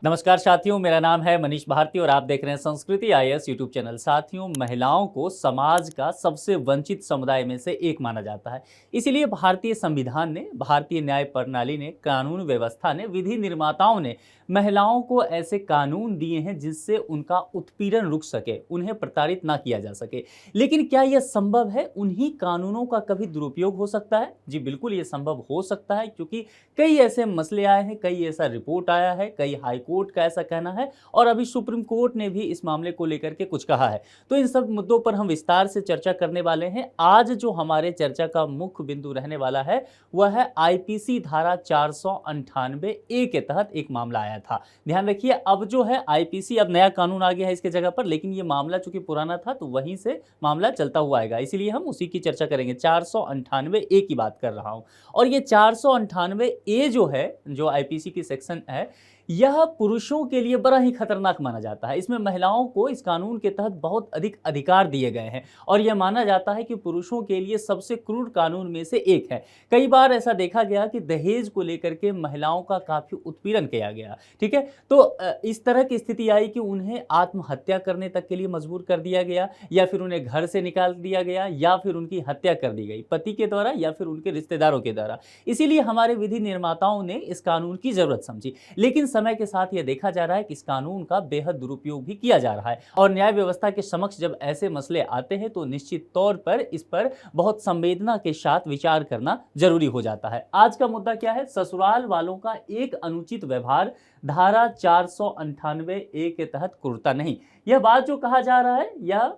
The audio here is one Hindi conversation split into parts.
नमस्कार साथियों, मेरा नाम है मनीष भारती और आप देख रहे हैं संस्कृति आईएएस यूट्यूब चैनल। साथियों, महिलाओं को समाज का सबसे वंचित समुदाय में से एक माना जाता है। इसीलिए भारतीय संविधान ने, भारतीय न्याय प्रणाली ने, कानून व्यवस्था ने, विधि निर्माताओं ने महिलाओं को ऐसे कानून दिए हैं जिससे उनका उत्पीड़न रुक सके, उन्हें प्रताड़ित ना किया जा सके। लेकिन क्या यह संभव है? उन्हीं कानूनों का कभी दुरुपयोग हो सकता है? जी बिल्कुल, ये संभव हो सकता है, क्योंकि कई ऐसे मसले आए हैं, कई ऐसा रिपोर्ट आया है, कई हाई कोर्ट का ऐसा कहना है और अभी सुप्रीम कोर्ट ने भी इस मामले को लेकर के कुछ कहा है। तो इन सब मुद्दों पर हम विस्तार से चर्चा करने वाले हैं। आज जो हमारे चर्चा का मुख्य बिंदु रहने वाला है वह है आईपीसी धारा 498 ए के तहत एक मामला आया था। ध्यान रखिए, अब जो है आईपीसी, अब नया कानून आ गया है इसके जगह पर, लेकिन ये मामला चूंकि पुराना था तो वहीं से मामला चलता हुआ आएगा, इसीलिए हम उसी की चर्चा करेंगे। 498 ए की बात कर रहा हूं। और ये 498 ए जो है, जो आईपीसी की सेक्शन है, यह पुरुषों के लिए बड़ा ही खतरनाक माना जाता है। इसमें महिलाओं को इस कानून के तहत बहुत अधिक अधिकार दिए गए हैं और यह माना जाता है कि पुरुषों के लिए सबसे क्रूर कानून में से एक है। कई बार ऐसा देखा गया कि दहेज को लेकर के महिलाओं का काफी उत्पीड़न किया गया, ठीक है। तो इस तरह की स्थिति आई कि उन्हें आत्महत्या करने तक के लिए मजबूर कर दिया गया, या फिर उन्हें घर से निकाल दिया गया, या फिर उनकी हत्या कर दी गई पति के द्वारा या फिर उनके रिश्तेदारों के द्वारा। इसीलिए हमारे विधि निर्माताओं ने इस कानून की जरूरत समझी। लेकिन समय के साथ यह देखा जा रहा है कि इस कानून का बेहद दुरुपयोग भी किया जा रहा है और न्याय व्यवस्था के समक्ष जब ऐसे मसले आते हैं तो निश्चित तौर पर इस पर बहुत संवेदना के साथ विचार करना जरूरी हो जाता है। आज का मुद्दा क्या है? ससुराल वालों का एक अनुचित व्यवहार, धारा 498 ए के तहत क्रूरता नहीं। यह बात जो कहा जा रहा है यह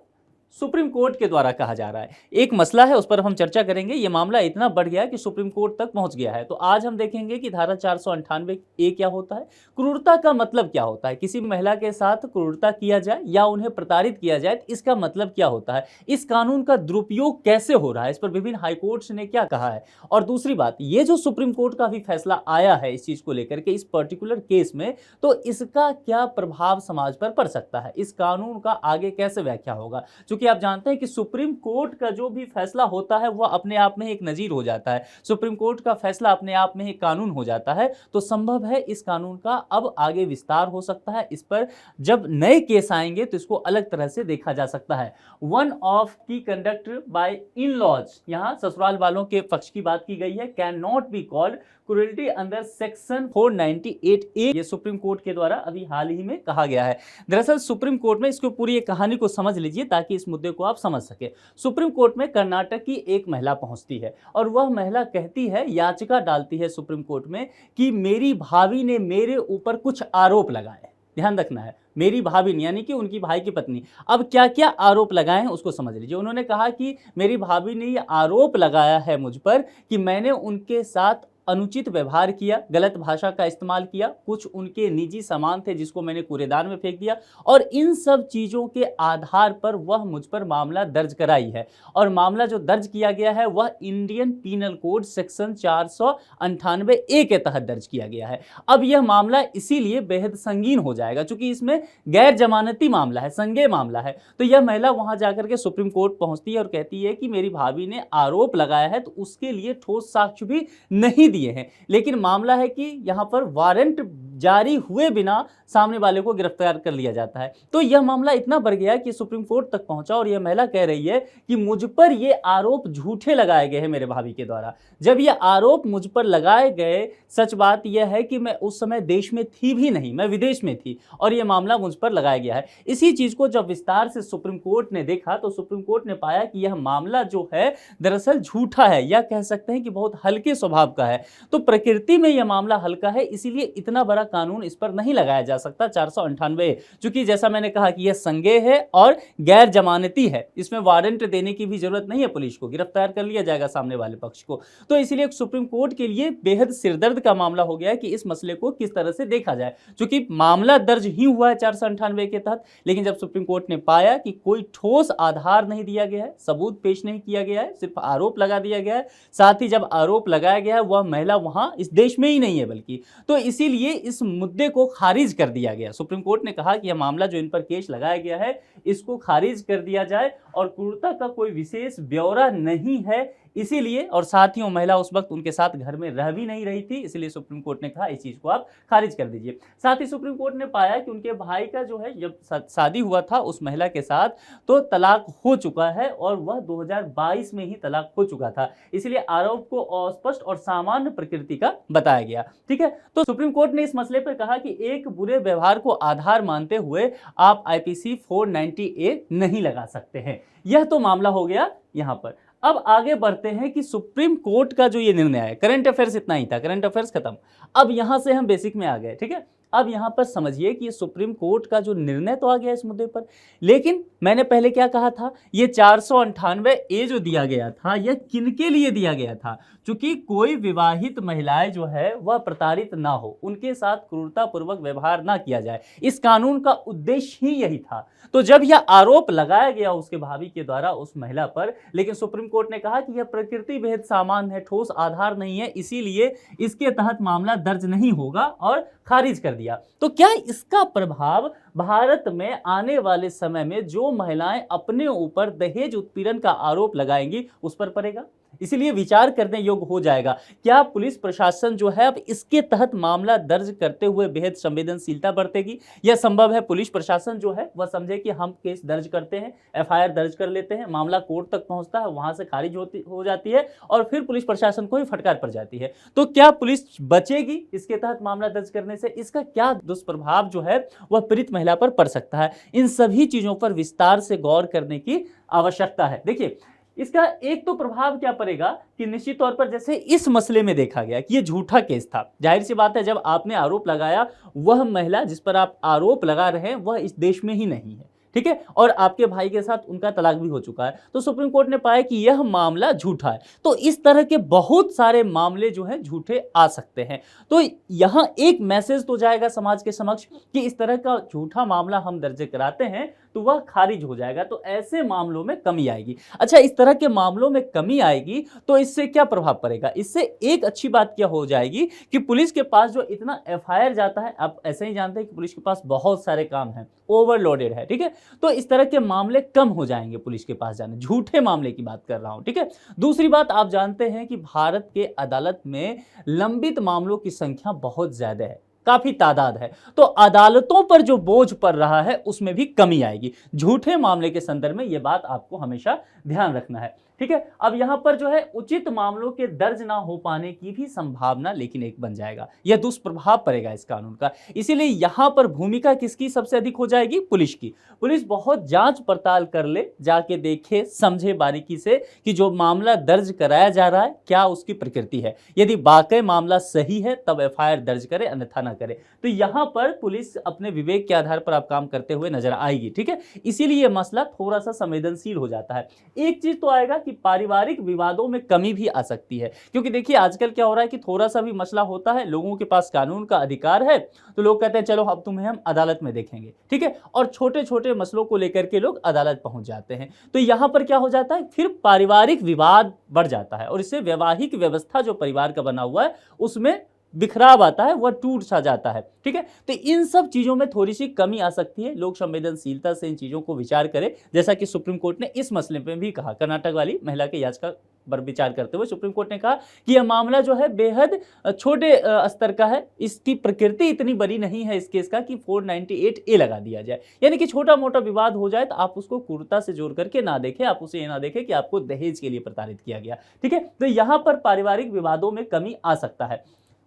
सुप्रीम कोर्ट के द्वारा कहा जा रहा है। एक मसला है, उस पर हम चर्चा करेंगे। यह मामला इतना बढ़ गया कि सुप्रीम कोर्ट तक पहुंच गया है। तो आज हम देखेंगे कि धारा 498 ए क्या होता है, क्रूरता का मतलब क्या होता है, किसी महिला के साथ क्रूरता किया जाए या उन्हें प्रताड़ित किया जाए तो इसका मतलब क्या होता है, इस कानून का दुरुपयोग कैसे हो रहा है, इस पर विभिन्न हाईकोर्ट्स ने क्या कहा है। और दूसरी बात, ये जो सुप्रीम कोर्ट का भी फैसला आया है इस चीज को लेकर के, इस पर्टिकुलर केस में, तो इसका क्या प्रभाव समाज पर पड़ सकता है, इस कानून का आगे कैसे व्याख्या होगा। क्योंकि आप जानते हैं कि सुप्रीम कोर्ट का जो भी फैसला होता है वह अपने आप में एक नजीर हो जाता है। सुप्रीम कोर्ट का फैसला अपने आप में एक कानून हो जाता है। तो संभव है इस कानून का अब आगे विस्तार हो सकता है। इस पर जब नए केस आएंगे तो इसको अलग तरह से देखा जा सकता है। वन ऑफ की कंडक्ट बाय इन लॉज, यहां ससुराल वालों के पक्ष की बात की गई है, can not be called cruelty under section 498 ए, ये सुप्रीम कोर्ट के द्वारा अभी हाल ही में कहा गया है। दरअसल सुप्रीम कोर्ट में, इसको पूरी कहानी को समझ लीजिए ताकि इस मुद्दे को आप समझ सके। सुप्रीम कोर्ट में कर्नाटक की एक महिला पहुंचती है और वह महिला कहती है, याचिका डालती है सुप्रीम कोर्ट में कि मेरी भाभी ने मेरे ऊपर कुछ आरोप लगाए। ध्यान रखना है, मेरी भाभी यानी कि उनकी भाई की पत्नी। अब क्या क्या आरोप लगाए हैं उसको समझ लीजिए। उन्होंने कहा कि मेरी भाभी ने ये आरोप लगाया है मुझ पर कि मैंने उनके साथ अनुचित व्यवहार किया, गलत भाषा का इस्तेमाल किया, कुछ उनके निजी सामान थे जिसको मैंने कूड़ेदान में फेंक दिया, और इन सब चीज़ों के आधार पर वह मुझ पर मामला दर्ज कराई है। और मामला जो दर्ज किया गया है वह इंडियन पीनल कोड सेक्शन 498 ए के तहत दर्ज किया गया है। अब यह मामला इसीलिए बेहद संगीन हो जाएगा क्योंकि इसमें गैर जमानती मामला है, संज्ञेय मामला है। तो यह महिला वहां जाकर के सुप्रीम कोर्ट पहुंचती है और कहती है कि मेरी भाभी ने आरोप लगाया है, तो उसके लिए ठोस साक्ष्य भी नहीं दिए हैं। लेकिन मामला है कि यहां पर वारंट जारी हुए बिना सामने वाले को गिरफ्तार कर लिया जाता है। तो यह मामला इतना बढ़ गया कि सुप्रीम कोर्ट तक पहुंचा और यह महिला कह रही है कि मुझ पर ये आरोप झूठे लगाए गए हैं मेरे भाभी के द्वारा। जब ये आरोप मुझ पर लगाए गए, सच बात यह है कि मैं उस समय देश में थी भी नहीं, मैं विदेश में थी और यह मामला मुझ पर लगाया गया है। इसी चीज को जब विस्तार से सुप्रीम कोर्ट ने देखा तो सुप्रीम कोर्ट ने पाया कि यह मामला जो है दरअसल झूठा है, या कह सकते हैं कि बहुत हल्के स्वभाव का है। तो प्रकृति में यह मामला हल्का है, इसीलिए इतना बड़ा कानून इस पर नहीं लगाया जा सकता 498। चूंकि जैसा मैंने कहा कि यह संज्ञेय है और गैर जमानती है, इसमें वारंट देने की भी जरूरत नहीं है, पुलिस को गिरफ्तार कर लिया जाएगा सामने वाले पक्ष को। तो इसलिए सुप्रीम कोर्ट के लिए बेहद सिरदर्द का मामला हो गया है कि इस मसले को किस तरह से देखा जाए। चूंकि मामला दर्ज ही हुआ है 498 के तहत, लेकिन जब सुप्रीम कोर्ट ने पाया कि कोई ठोस आधार नहीं दिया गया है, सबूत पेश नहीं किया गया है, सिर्फ आरोप लगा दिया गया है, साथ ही जब आरोप लगाया गया है वह महिला वहां इस देश में ही नहीं है बल्कि, तो इसीलिए इस मुद्दे को खारिज कर दिया गया। सुप्रीम कोर्ट ने कहा कि यह मामला जो इन पर केस लगाया गया है इसको खारिज कर दिया जाए और क्रूरता का कोई विशेष ब्यौरा नहीं है, इसीलिए, और साथ ही वो महिला उस वक्त उनके साथ घर में रह भी नहीं रही थी, इसलिए सुप्रीम कोर्ट ने कहा इस चीज को आप खारिज कर दीजिए। साथ ही सुप्रीम कोर्ट ने पाया कि उनके भाई का जो है जब शादी हुआ था उस महिला के साथ तो तलाक हो चुका है और वह 2022 में ही तलाक हो चुका था, इसलिए आरोप को अस्पष्ट और सामान्य प्रकृति का बताया गया। ठीक है, तो सुप्रीम कोर्ट ने इस मसले पर कहा कि एक बुरे व्यवहार को आधार मानते हुए आप आईपीसी 490A नहीं लगा सकते हैं। यह तो मामला हो गया यहां पर। अब आगे बढ़ते हैं कि सुप्रीम कोर्ट का जो ये निर्णय है, करंट अफेयर्स इतना ही था, करंट अफेयर्स खत्म। अब यहां से हम बेसिक में आ गए। ठीक है, अब यहां पर समझिए कि ये सुप्रीम कोर्ट का जो निर्णय तो आ गया इस मुद्दे पर, लेकिन मैंने पहले क्या कहा था, ये 498A जो दिया गया था यह किनके लिए दिया गया था? क्योंकि कोई विवाहित महिलाएं जो है वह प्रताड़ित ना हो, उनके साथ क्रूरतापूर्वक व्यवहार ना किया जाए, इस कानून का उद्देश्य ही यही था। तो जब यह आरोप लगाया गया उसके भाभी के द्वारा उस महिला पर, लेकिन सुप्रीम कोर्ट ने कहा कि यह प्रकृति भेद सामान्य है, ठोस आधार नहीं है, इसीलिए इसके तहत मामला दर्ज नहीं होगा और खारिज कर दिया। तो क्या इसका प्रभाव भारत में आने वाले समय में जो महिलाएं अपने ऊपर दहेज उत्पीड़न का आरोप लगाएंगी उस पर पड़ेगा? इसीलिए विचार करने योग्य हो जाएगा, क्या पुलिस प्रशासन जो है अब इसके तहत मामला दर्ज करते हुए बेहद संवेदनशीलता बरतेगी? यह संभव है पुलिस प्रशासन जो है वह समझे कि हम केस दर्ज करते हैं, एफआईआर दर्ज कर लेते हैं, मामला कोर्ट तक पहुंचता है, वहां से खारिज हो जाती है और फिर पुलिस प्रशासन को ही फटकार पड़ जाती है। तो क्या पुलिस बचेगी इसके तहत मामला दर्ज करने से? इसका क्या दुष्प्रभाव जो है वह पीड़ित महिला पर पड़ सकता है? इन सभी चीजों पर विस्तार से गौर करने की आवश्यकता है। देखिए, इसका एक तो प्रभाव क्या पड़ेगा कि निश्चित तौर पर जैसे इस मसले में देखा गया कि ये झूठा केस था, जाहिर सी बात है जब आपने आरोप लगाया, वह महिला जिस पर आप आरोप लगा रहे हैं वह इस देश में ही नहीं है। ठीक है, और आपके भाई के साथ उनका तलाक भी हो चुका है, तो सुप्रीम कोर्ट ने पाया कि यह मामला झूठा है। तो इस तरह के बहुत सारे मामले जो हैं झूठे आ सकते हैं। तो यहां एक मैसेज तो जाएगा समाज के समक्ष कि इस तरह का झूठा मामला हम दर्ज कराते हैं तो वह खारिज हो जाएगा, तो ऐसे मामलों में कमी आएगी। अच्छा, इस तरह के मामलों में कमी आएगी तो इससे क्या प्रभाव पड़ेगा? इससे एक अच्छी बात क्या हो जाएगी कि पुलिस के पास जो इतना एफआईआर जाता है, आप ऐसे ही जानते हैं कि पुलिस के पास बहुत सारे काम हैं, ओवरलोडेड है। ठीक है, तो इस तरह के मामले कम हो जाएंगे पुलिस के पास जाने, झूठे मामले की बात कर रहा हूं। ठीक है, दूसरी बात, आप जानते हैं कि भारत के अदालत में लंबित मामलों की संख्या बहुत ज्यादा है, काफी तादाद है, तो अदालतों पर जो बोझ पड़ रहा है उसमें भी कमी आएगी। झूठे मामले के संदर्भ में यह बात आपको हमेशा ध्यान रखना है। ठीक है, अब यहां पर जो है उचित मामलों के दर्ज ना हो पाने की भी संभावना लेकिन एक बन जाएगा, यह दुष्प्रभाव पड़ेगा इस कानून का। इसीलिए यहां पर भूमिका किसकी सबसे अधिक हो जाएगी? पुलिस की। पुलिस बहुत जांच पड़ताल कर ले, जाके देखे समझे बारीकी से कि जो मामला दर्ज कराया जा रहा है क्या उसकी प्रकृति है, यदि वाकई मामला सही है तब एफआईआर दर्ज करे, अन्यथा ना करे। तो यहां पर पुलिस अपने विवेक के आधार पर आप काम करते हुए नजर आएगी। ठीक है, इसीलिए यह मसला थोड़ा सा संवेदनशील हो जाता है। एक चीज तो आएगा कि पारिवारिक विवादों में कमी भी आ सकती है, क्योंकि देखिए आजकल क्या हो रहा है कि थोड़ा सा भी मसला होता है, लोगों के पास कानून का अधिकार है तो लोग कहते हैं चलो अब तुम्हें हम अदालत में देखेंगे। ठीक है, और छोटे छोटे मसलों को लेकर के लोग अदालत पहुंच जाते हैं। तो यहां पर क्या हो जाता है, फिर पारिवारिक विवाद बढ़ जाता है और इससे वैवाहिक व्यवस्था जो परिवार का बना हुआ है उसमें बिखराव आता है, वह टूट सा जाता है। ठीक है, तो इन सब चीजों में थोड़ी सी कमी आ सकती है, लोग संवेदनशीलता से इन चीजों को विचार करें, जैसा कि सुप्रीम कोर्ट ने इस मसले में भी कहा। कर्नाटक वाली महिला की याचिका पर विचार करते हुए सुप्रीम कोर्ट ने कहा कि यह मामला जो है बेहद छोटे स्तर का है, इसकी प्रकृति इतनी बड़ी नहीं है इस केस का कि 498A लगा दिया जाए, यानी कि छोटा मोटा विवाद हो जाए तो आप उसको क्रूरता से जोड़ करके ना देखें, आप उसे ये ना देखें कि आपको दहेज के लिए प्रताड़ित किया गया। ठीक है, तो यहां पर पारिवारिक विवादों में कमी आ सकता है।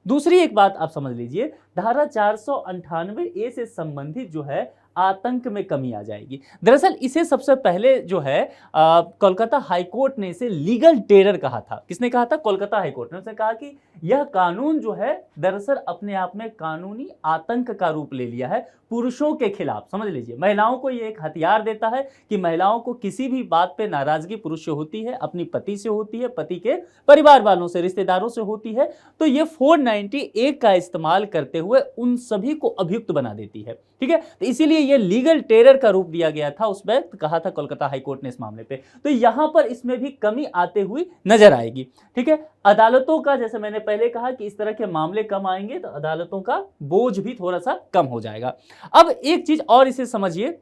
दूसरी एक बात आप समझ लीजिए, धारा 498A से संबंधित जो है आतंक में कमी आ जाएगी। दरअसल इसे सबसे पहले जो है कोलकाता हाईकोर्ट ने इसे लीगल टेरर कहा था। किसने कहा था? कोलकाता हाईकोर्ट ने। उसने कहा कि यह कानून जो है दरअसल अपने आप में कानूनी आतंक का रूप ले लिया है पुरुषों के खिलाफ। समझ लीजिए, महिलाओं को ये एक हथियार देता है कि महिलाओं को किसी भी बात पे नाराजगी पुरुष से होती है, अपनी पति से होती है, पति के परिवार वालों से, रिश्तेदारों से होती है, तो ये 498A का इस्तेमाल करते हुए उन सभी को अभियुक्त बना देती है। ठीक है, तो इसीलिए ये लीगल टेरर का रूप दिया गया था, उस वक्त कहा था कोलकाता हाईकोर्ट ने इस मामले पे। तो यहां पर इसमें भी कमी आते हुई नजर आएगी। ठीक है, अदालतों का, जैसे मैंने पहले कहा कि इस तरह के मामले कम आएंगे तो अदालतों का बोझ भी थोड़ा सा कम हो जाएगा। अब एक चीज और इसे समझिए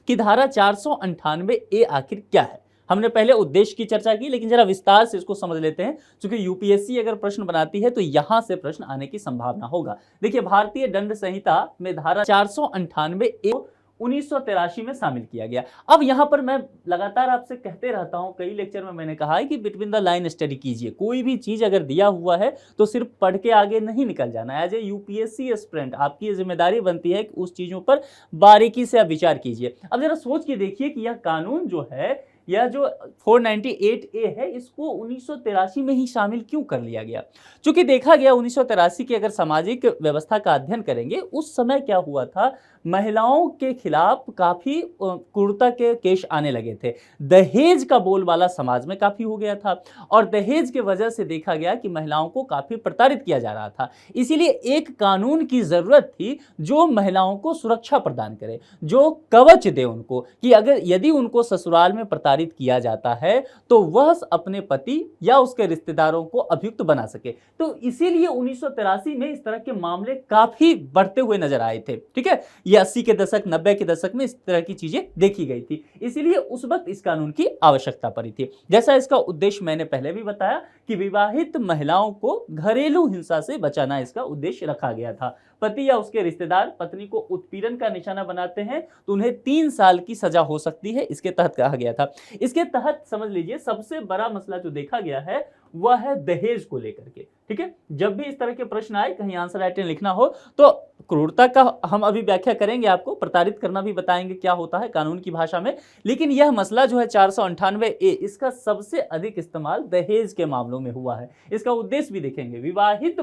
कि धारा 498A आखिर क्या है। हमने पहले उद्देश्य की चर्चा की, लेकिन जरा विस्तार से इसको समझ लेते हैं, क्योंकि यूपीएससी अगर प्रश्न बनाती है तो यहां से प्रश्न आने की संभावना होगा। देखिए, भारतीय दंड संहिता में धारा 498 1983 में शामिल किया गया। अब यहां पर मैं लगातार आपसे कहते रहता हूं, कई लेक्चर में मैंने कहा है कि बिटवीन द लाइन स्टडी कीजिए। कोई भी चीज अगर दिया हुआ है तो सिर्फ पढ़ के आगे नहीं निकल जाना। एज ए यूपीएससी एस्पिरेंट आपकी जिम्मेदारी बनती है कि उस चीजों पर बारीकी से आप विचार कीजिए। अब जरा सोच के देखिए कि यह कानून जो है, यह जो 498A है, इसको 1983 में ही शामिल क्यों कर लिया गया? क्योंकि देखा गया 1983 की अगर सामाजिक व्यवस्था का अध्ययन करेंगे, उस समय क्या हुआ था, महिलाओं के खिलाफ काफी क्रूरता के केस आने लगे थे। दहेज का बोलबाला समाज में काफी हो गया था और दहेज के वजह से देखा गया कि महिलाओं को काफी प्रताड़ित किया जा रहा था। इसीलिए एक कानून की जरूरत थी जो महिलाओं को सुरक्षा प्रदान करे, जो कवच दे उनको, कि अगर यदि उनको ससुराल में प्रताड़ित किया जाता है तो वह अपने पति या उसके रिश्तेदारों को अभियुक्त बना सके। तो इसीलिए 1983 में इस तरह के मामले काफी बढ़ते हुए नजर आए थे। ठीक है, ये 80 के दशक 90 के दशक में इस तरह की चीजें देखी गई थी, इसीलिए उस वक्त इस कानून की आवश्यकता पड़ी थी। जैसा इसका उद्देश्य मैंने पहले भी बताया कि विवाहित महिलाओं को घरेलू हिंसा से बचाना इसका उद्देश्य रखा गया था। पति या उसके रिश्तेदार पत्नी को उत्पीड़न का निशाना बनाते हैं तो उन्हें 3 साल की सजा हो सकती है, इसके तहत कहा गया था। इसके तहत समझ लीजिए सबसे बड़ा मसला जो देखा गया है वह है दहेज को लेकर के। ठीक है, जब भी इस तरह के प्रश्न आए, कहीं आंसर राइटिंग लिखना हो, तो क्रूरता का हम अभी व्याख्या करेंगे, आपको प्रताड़ित करना भी बताएंगे क्या होता है कानून की भाषा में। लेकिन यह मसला जो है 498A, इसका सबसे अधिक इस्तेमाल दहेज के मामलों में हुआ है। इसका उद्देश्य भी देखेंगे, विवाहित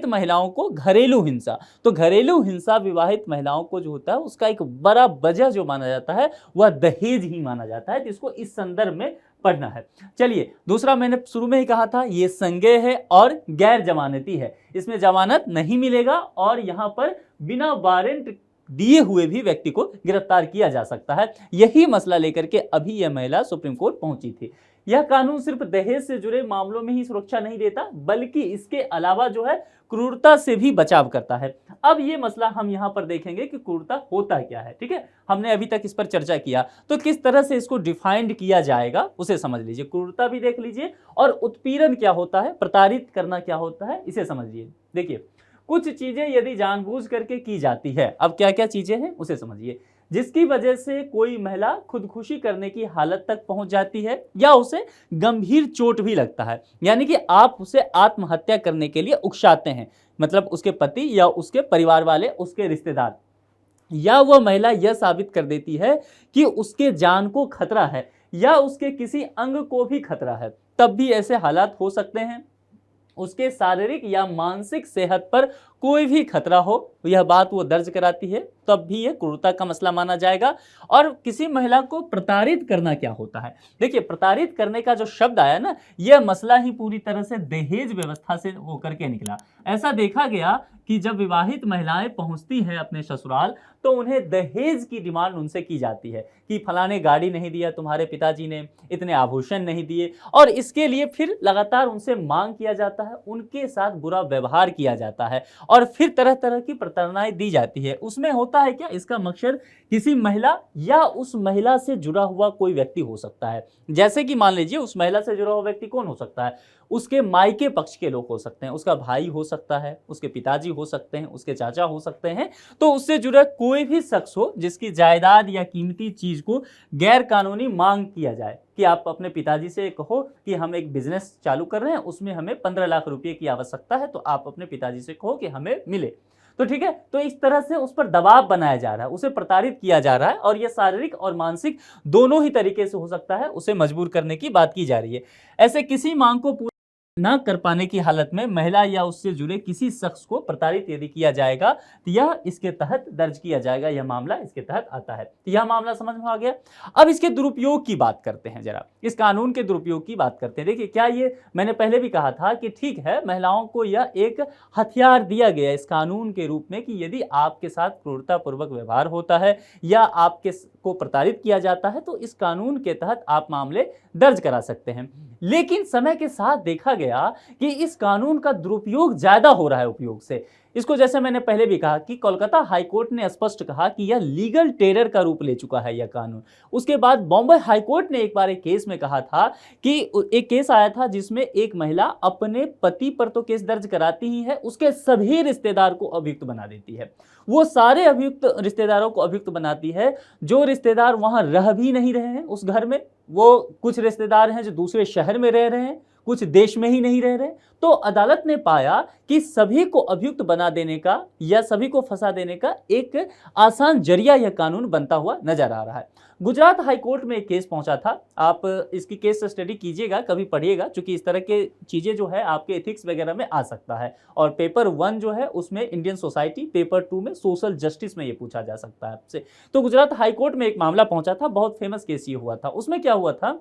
महिलाओं को घरेलू हिंसा। तो घरेलू हिंसा विवाहित महिलाओं को जो होता है उसका एक बड़ा वजह जो माना जाता है वह दहेज ही माना जाता है, जिसको इस संदर्भ में पढ़ना है। चलिए, दूसरा मैंने शुरू में ही कहा था, ये संज्ञेय है और गैर जमानती है। इसमें जमानत नहीं मिलेगा और यहां पर बिना वारंट दिए हुए भी व्यक्ति को गिरफ्तार किया जा सकता है। यही मसला लेकर के अभी यह महिला सुप्रीम कोर्ट पहुंची थी। यह कानून सिर्फ दहेज से जुड़े मामलों में ही सुरक्षा नहीं देता, बल्कि इसके अलावा जो है क्रूरता से भी बचाव करता है। अब ये मसला हम यहां पर देखेंगे कि क्रूरता होता क्या है। ठीक है, हमने अभी तक इस पर चर्चा किया, तो किस तरह से इसको डिफाइंड किया जाएगा उसे समझ लीजिए। क्रूरता भी देख लीजिए और उत्पीड़न क्या होता है, प्रताड़ित करना क्या होता है, इसे समझिए। देखिए, कुछ चीजें यदि जानबूझ करके की जाती है, अब क्या क्या चीजें हैं उसे समझिए, जिसकी वजह से कोई महिला खुदकुशी करने की हालत तक पहुंच जाती है या उसे गंभीर चोट भी लगता है, यानी कि आप उसे आत्महत्या करने के लिए उकसाते हैं, मतलब उसके पति या उसके परिवार वाले, उसके रिश्तेदार, या वह महिला यह साबित कर देती है कि उसके जान को खतरा है या उसके किसी अंग को भी खतरा है, तब भी ऐसे हालात हो सकते हैं। उसके शारीरिक या मानसिक सेहत पर कोई भी खतरा हो, यह बात वो दर्ज कराती है, तब भी यह क्रूरता का मसला माना जाएगा। और किसी महिला को प्रताड़ित करना क्या होता है, देखिए, प्रताड़ित करने का जो शब्द आया ना, यह मसला ही पूरी तरह से दहेज व्यवस्था से होकर के निकला। ऐसा देखा गया कि जब विवाहित महिलाएं पहुंचती हैं अपने ससुराल, तो उन्हें दहेज की डिमांड उनसे की जाती है कि फलाने गाड़ी नहीं दिया तुम्हारे पिताजी ने, इतने आभूषण नहीं दिए, और इसके लिए फिर लगातार उनसे मांग किया जाता है, उनके साथ बुरा व्यवहार किया जाता है और फिर तरह तरह की प्रताड़नाएं दी जाती है। उसमें होता है क्या, इसका मकसद किसी महिला या उस महिला से जुड़ा हुआ कोई व्यक्ति हो सकता है। जैसे कि मान लीजिए उस महिला से जुड़ा हुआ व्यक्ति कौन हो सकता है, उसके मायके पक्ष के लोग हो सकते हैं, उसका भाई हो सकता है, उसके पिताजी हो सकते हैं, उसके चाचा हो सकते हैं। तो उससे जुड़ा कोई भी शख्स हो जिसकी जायदाद या कीमती चीज को गैर कानूनी मांग किया जाए, कि आप अपने पिताजी से कहो कि हम एक बिजनेस चालू कर रहे हैं, उसमें हमें 15 लाख रुपए की आवश्यकता है, तो आप अपने पिताजी से कहो कि हमें मिले। तो ठीक है, तो इस तरह से उस पर दबाव बनाया जा रहा है, उसे प्रताड़ित किया जा रहा है, और यह शारीरिक और मानसिक दोनों ही तरीके से हो सकता है, उसे मजबूर करने की बात की जा रही है। ऐसे किसी मांग को ना कर पाने की हालत में महिला या उससे जुड़े किसी शख्स को प्रताड़ित यदि किया जाएगा तो यह इसके तहत दर्ज किया जाएगा, यह मामला इसके तहत आता है। तो यह मामला समझ में आ गया। अब इसके दुरुपयोग की बात करते हैं, जरा इस कानून के दुरुपयोग की बात करते हैं। देखिए, क्या ये, मैंने पहले भी कहा था कि ठीक है, महिलाओं को यह एक हथियार दिया गया इस कानून के रूप में कि यदि आपके साथ क्रूरतापूर्वक व्यवहार होता है या आपके को प्रताड़ित किया जाता है तो इस कानून के तहत आप मामले दर्ज करा सकते हैं। लेकिन समय के साथ देखा गया कि इस कानून का दुरुपयोग ज्यादा हो रहा है उपयोग से। इसको जैसे मैंने पहले भी कहा कि कोलकाता हाईकोर्ट ने स्पष्ट कहा कि यह लीगल टेरर का रूप ले चुका है यह कानून। उसके बाद बॉम्बे हाईकोर्ट ने एक बार एक केस में कहा था कि एक केस आया था जिसमें एक महिला अपने पति पर तो केस दर्ज कराती ही है, उसके सभी रिश्तेदार को अभियुक्त बना देती है। वो सारे अभियुक्त रिश्तेदारों को अभियुक्त बनाती है जो रिश्तेदार वहां रह भी नहीं रहे हैं उस घर में। वो कुछ रिश्तेदार हैं जो दूसरे शहर में रह रहे हैं, कुछ देश में ही नहीं रह रहे। तो अदालत ने पाया कि सभी को अभियुक्त बना देने का या सभी को फंसा देने का एक आसान जरिया यह कानून बनता हुआ नजर आ रहा है। गुजरात हाईकोर्ट में एक केस पहुंचा था, आप इसकी केस स्टडी कीजिएगा, कभी पढ़िएगा, क्योंकि इस तरह के चीजें जो है आपके एथिक्स वगैरह में आ सकता है। और पेपर 1 जो है उसमें इंडियन सोसाइटी, पेपर 2 में सोशल जस्टिस में ये पूछा जा सकता है आपसे। तो गुजरात हाईकोर्ट में एक मामला पहुंचा था, बहुत फेमस केस ये हुआ था। उसमें क्या हुआ था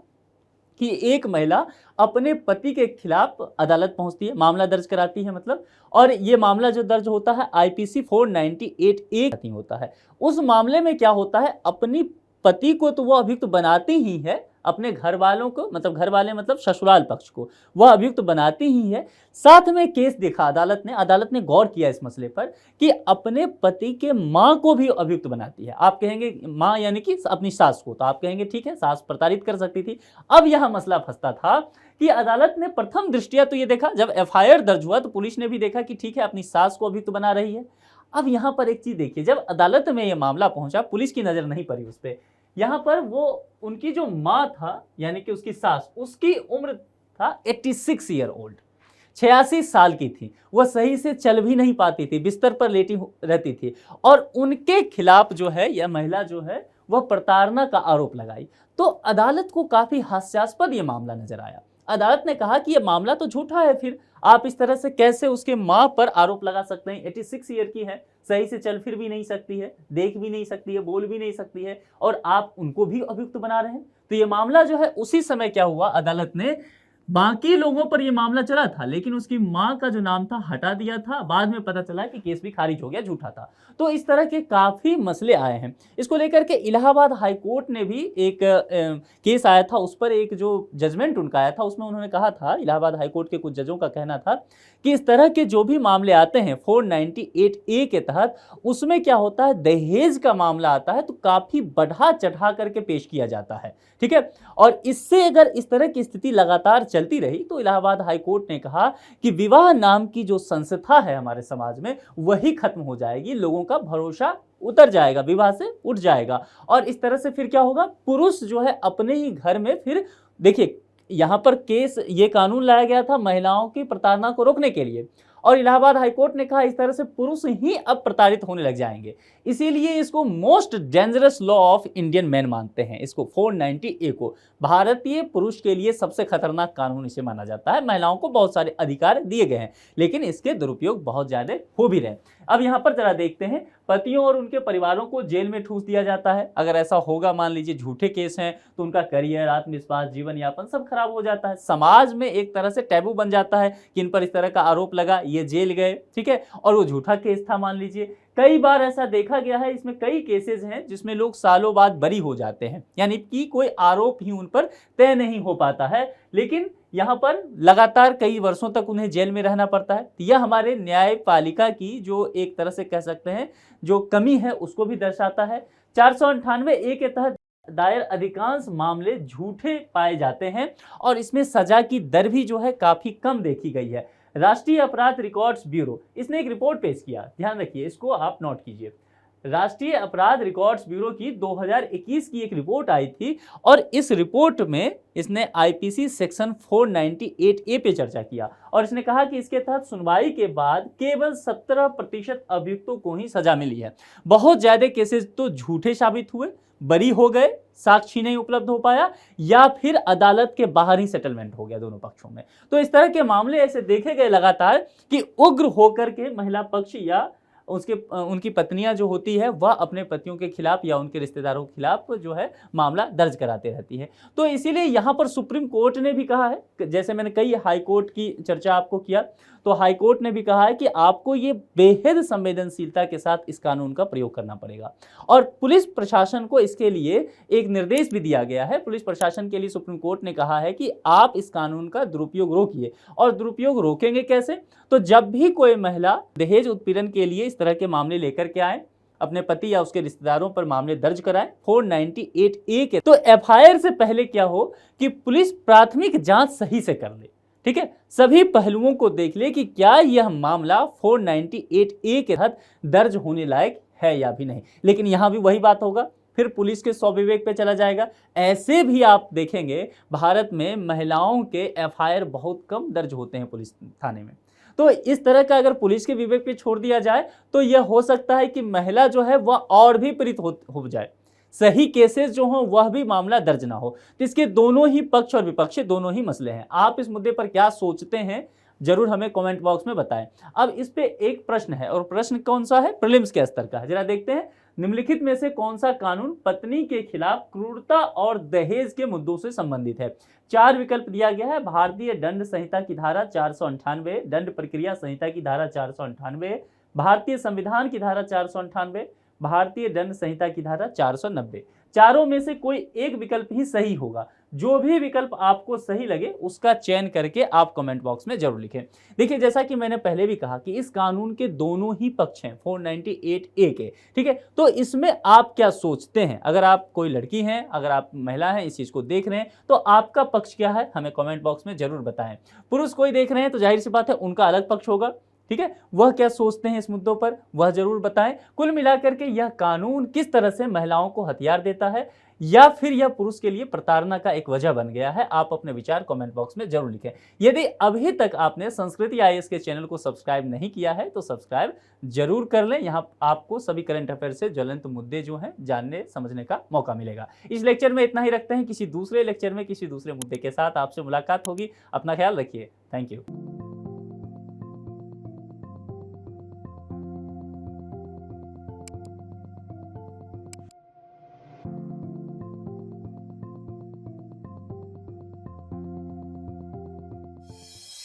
कि एक महिला अपने पति के खिलाफ अदालत पहुंचती है, मामला दर्ज कराती है मतलब, और ये मामला जो दर्ज होता है आईपीसी 498A होता है। उस मामले में क्या होता है, अपनी पति को तो वो अभियुक्त बनाती ही है, अपने घर वालों को, मतलब घर वाले मतलब ससुराल पक्ष को वह अभियुक्त बनाती ही है। साथ में केस देखा अदालत ने गौर किया इस मसले पर कि अपने पति के मां को भी अभियुक्त बनाती है। आप कहेंगे मां यानी कि अपनी सास को, तो आप कहेंगे ठीक है, सास प्रताड़ित कर सकती थी। अब यह मसला फंसता था कि अदालत ने प्रथम दृष्टया तो ये देखा, जब एफआईआर दर्ज हुआ तो पुलिस ने भी देखा कि ठीक है, अपनी सास को अभियुक्त बना रही है। अब यहां पर एक चीज देखिए, जब अदालत में यह मामला पहुंचा, पुलिस की नजर नहीं पड़ी उस पर। यहां पर वो उनकी जो मां था यानी कि उसकी सास, उसकी उम्र था 86 ईयर ओल्ड, 86 साल की थी। वह सही से चल भी नहीं पाती थी, बिस्तर पर लेटी रहती थी, और उनके खिलाफ जो है यह महिला जो है वह प्रताड़ना का आरोप लगाई। तो अदालत को काफी हास्यास्पद यह मामला नजर आया। अदालत ने कहा कि यह मामला तो झूठा है, फिर आप इस तरह से कैसे उसके मां पर आरोप लगा सकते हैं? 86 ईयर की है, सही से चल फिर भी नहीं सकती है, देख भी नहीं सकती है, बोल भी नहीं सकती है, और आप उनको भी अभियुक्त बना रहे हैं। तो ये मामला जो है उसी समय क्या हुआ, अदालत ने बाकी लोगों पर यह मामला चला था लेकिन उसकी मां का जो नाम था हटा दिया था। बाद में पता चला कि केस भी खारिज हो गया, झूठा था। तो इस तरह के काफी मसले आए हैं। इसको लेकर के इलाहाबाद हाईकोर्ट ने भी एक केस आया था, उस पर एक जो जजमेंट उनका आया था उसमें उन्होंने कहा था, इलाहाबाद हाईकोर्ट के कुछ जजों का कहना था कि इस तरह के जो भी मामले आते हैं 498A के तहत, उसमें क्या होता है, दहेज का मामला आता है तो काफी बढ़ा चढ़ा करके पेश किया जाता है, ठीक है। और इससे अगर इस तरह की स्थिति लगातार चलती रही तो इलाहाबाद हाईकोर्ट ने कहा कि विवाह नाम की जो संस्था है हमारे समाज में वही खत्म हो जाएगी, लोगों का भरोसा उतर जाएगा, विवाह से उठ जाएगा। और इस तरह से फिर क्या होगा, पुरुष जो है अपने ही घर में, फिर देखिए यहां पर केस, ये कानून लाया गया था महिलाओं की प्रताड़ना को रोकने के लिए, और इलाहाबाद हाईकोर्ट ने कहा इस तरह से पुरुष ही अब प्रताड़ित होने लग जाएंगे, इसीलिए इसको most dangerous law of Indian man मानते हैं। इसको 490A को भारतीय पुरुष के लिए सबसे खतरनाक कानून इसे माना जाता है। महिलाओं को बहुत सारे अधिकार दिए गए हैं लेकिन इसके दुरुपयोग बहुत ज्यादा हो भी रहे हैं। अब यहाँ पर जरा देखते हैं, पतियों और उनके परिवारों को जेल में ठूस दिया जाता है। अगर ऐसा होगा, मान लीजिए झूठे केस हैं, तो उनका करियर, आत्मविश्वास, जीवन यापन सब खराब हो जाता है। समाज में एक तरह से टैबू बन जाता है कि इन पर इस तरह का आरोप लगा, ये जेल गए, ठीक है, और वो झूठा केस था मान लीजिए। कई बार ऐसा देखा गया है, इसमें कई केसेस हैं जिसमें लोग सालों बाद बरी हो जाते हैं, यानी कि कोई आरोप ही उन पर तय नहीं हो पाता है, लेकिन यहाँ पर लगातार कई वर्षों तक उन्हें जेल में रहना पड़ता है। यह हमारे न्यायपालिका की जो एक तरह से कह सकते हैं जो कमी है उसको भी दर्शाता है। 498A के तहत दायर अधिकांश मामले झूठे पाए जाते हैं और इसमें सजा की दर भी जो है काफी कम देखी गई है। राष्ट्रीय अपराध रिकॉर्ड्स ब्यूरो, इसने एक रिपोर्ट पेश किया, ध्यान रखिए, इसको आप नोट कीजिए। राष्ट्रीय अपराध रिकॉर्ड्स ब्यूरो की 2021 की एक रिपोर्ट आई थी और इस रिपोर्ट में इसने आईपीसी सेक्शन 498A पे चर्चा किया और इसने कहा कि इसके तहत सुनवाई के बाद केवल 17% अभियुक्तों को ही सजा मिली है। बहुत ज्यादा केसेस तो झूठे साबित हुए, बरी हो गए, साक्ष्य नहीं उपलब्ध हो पाया, या फिर अदालत के बाहर ही सेटलमेंट हो गया दोनों पक्षों में। तो इस तरह के मामले ऐसे देखे गए लगातार कि उग्र होकर के महिला पक्ष या उनकी पत्नियां जो होती है वह अपने पतियों के खिलाफ या उनके रिश्तेदारों के खिलाफ जो है मामला दर्ज कराते रहती है। तो इसीलिए यहाँ पर सुप्रीम कोर्ट ने भी कहा है, जैसे मैंने कई हाई कोर्ट की चर्चा आपको किया, तो हाई कोर्ट ने भी कहा है कि आपको ये बेहद संवेदनशीलता के साथ इस कानून का प्रयोग करना पड़ेगा। और पुलिस प्रशासन को इसके लिए एक निर्देश भी दिया गया है। पुलिस प्रशासन के लिए सुप्रीम कोर्ट ने कहा है कि आप इस कानून का दुरुपयोग रोकिए। और दुरुपयोग रोकेंगे कैसे? तो जब भी कोई महिला दहेज उत्पीड़न के लिए इस तरह के मामले लेकर के आए, अपने पति या उसके रिश्तेदारों पर मामले दर्ज कराएं 498A के, तो एफआईआर से पहले क्या हो कि पुलिस प्राथमिक जांच सही से कर ले, ठीक है, सभी पहलुओं को देख ले कि क्या यह मामला 498A के तहत दर्ज होने लायक है या भी नहीं। लेकिन यहां भी वही बात होगा, फिर पुलिस के स्वविवेक पे चला जाएगा। ऐसे भी आप देखेंगे भारत में महिलाओं के एफआईआर बहुत कम दर्ज होते हैं पुलिस थाने में। तो इस तरह का अगर पुलिस के विवेक पे छोड़ दिया जाए तो यह हो सकता है कि महिला जो है वह और भी पीड़ित हो जाए, सही केसेस जो हो वह भी मामला दर्ज ना हो। तो इसके दोनों ही पक्ष और विपक्ष दोनों ही मसले हैं। आप इस मुद्दे पर क्या सोचते हैं जरूर हमें कमेंट बॉक्स में बताएं। अब इस पे एक प्रश्न है, और प्रश्न कौन सा है? प्रीलिम्स के स्तर का है। जरा देखते हैं, निम्नलिखित में से कौन सा कानून पत्नी के खिलाफ क्रूरता और दहेज के मुद्दों से संबंधित है? 4 विकल्प दिया गया है। भारतीय दंड संहिता की धारा 498, दंड प्रक्रिया संहिता की धारा 498, भारतीय संविधान की धारा 498, भारतीय दंड संहिता की धारा 490। चारों में से कोई एक विकल्प ही सही होगा। जो भी विकल्प आपको सही लगे उसका चयन करके आप कमेंट बॉक्स में जरूर लिखें। देखिए, जैसा कि मैंने पहले भी कहा कि इस कानून के दोनों ही पक्ष हैं 498A के, ठीक है। तो इसमें आप क्या सोचते हैं? अगर आप कोई लड़की हैं, अगर आप महिला हैं, इस चीज को देख रहे हैं, तो आपका पक्ष क्या है हमें कमेंट बॉक्स में जरूर बताएं। पुरुष कोई देख रहे हैं तो जाहिर सी बात है उनका अलग पक्ष होगा, ठीक है। वह क्या सोचते हैं इस मुद्दों पर वह जरूर बताएं। कुल मिलाकर के यह कानून किस तरह से महिलाओं को हथियार देता है, या फिर यह पुरुष के लिए प्रताड़ना का एक वजह बन गया है? आप अपने विचार कमेंट बॉक्स में जरूर लिखें। यदि अभी तक आपने संस्कृति आईएएस के चैनल को सब्सक्राइब नहीं किया है तो सब्सक्राइब जरूर कर लें। यहाँ आपको सभी करंट अफेयर से ज्वलंत मुद्दे जो हैं जानने समझने का मौका मिलेगा। इस लेक्चर में इतना ही रखते हैं। किसी दूसरे लेक्चर में किसी दूसरे मुद्दे के साथ आपसे मुलाकात होगी। अपना ख्याल रखिए। Thank you.